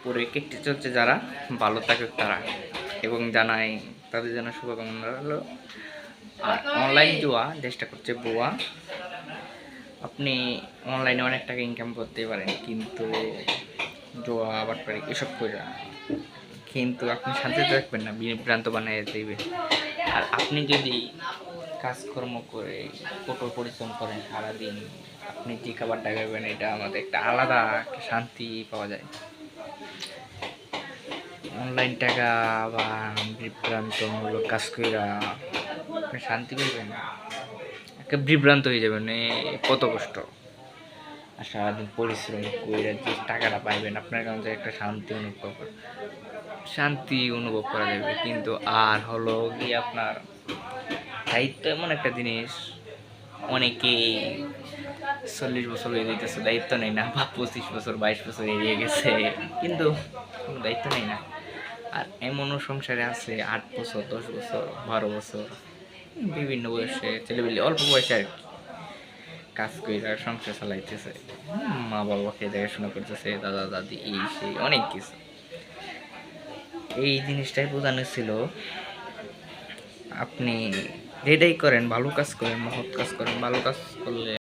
পরে কেটে চলছে যারা, ভালো থাকুক তারা, এবং জানাই তাদের জন্য শুভকামনা রইল। আর অনলাইন জুয়া চেষ্টা করছে বুয়া, আপনি অনলাইনে অনেক টাকা ইনকাম করতে পারেন, কিন্তু জুয়া বাটপারি এসব করে, কিন্তু আপনি শান্তিতে থাকবেন না, বিভ্রান্ত বানিয়ে দেবে। আর আপনি যদি কাজকর্ম করে কঠোর পরিশ্রম করেন সারাদিন, আপনি যে খাবারটা খাবেন এটা আমাদের একটা আলাদা একটা শান্তি পাওয়া যায়। অনলাইন টাকা বা বিভ্রান্তমূলক কাজ কইরা আপনি শান্তি পাইবেন না, একটা বিভ্রান্ত হয়ে যাবেন, কত কষ্ট। আর সারাদিন পরিশ্রম করে যে টাকাটা পাইবেন আপনার কাছে একটা শান্তি অনুভব করা যাবে। কিন্তু আর হলো গিয়ে আপনার দায়িত্ব এমন একটা জিনিস, অনেকেই 40 বছর হয়ে যেতেছে দায়িত্ব নেই না, বা 25 বছর 22 বছর এড়িয়ে গেছে, কিন্তু কোনো দায়িত্ব নেই না। আর এমনও সংসারে আছে 8 বছর 10 বছর 12 বছর, বিভিন্ন বয়সে ছেলেবেলে অল্প বয়সে আর কি কাজ করে সংসার চালাইতেছে, মা বাবাকে দেখাশোনা করতেছে, দাদা দাদি এই সেই অনেক কিছু। এই জিনিসটাই বোঝানো ছিল, আপনি যেটাই করেন ভালো কাজ করেন, মহৎ কাজ করেন, ভালো কাজ করলে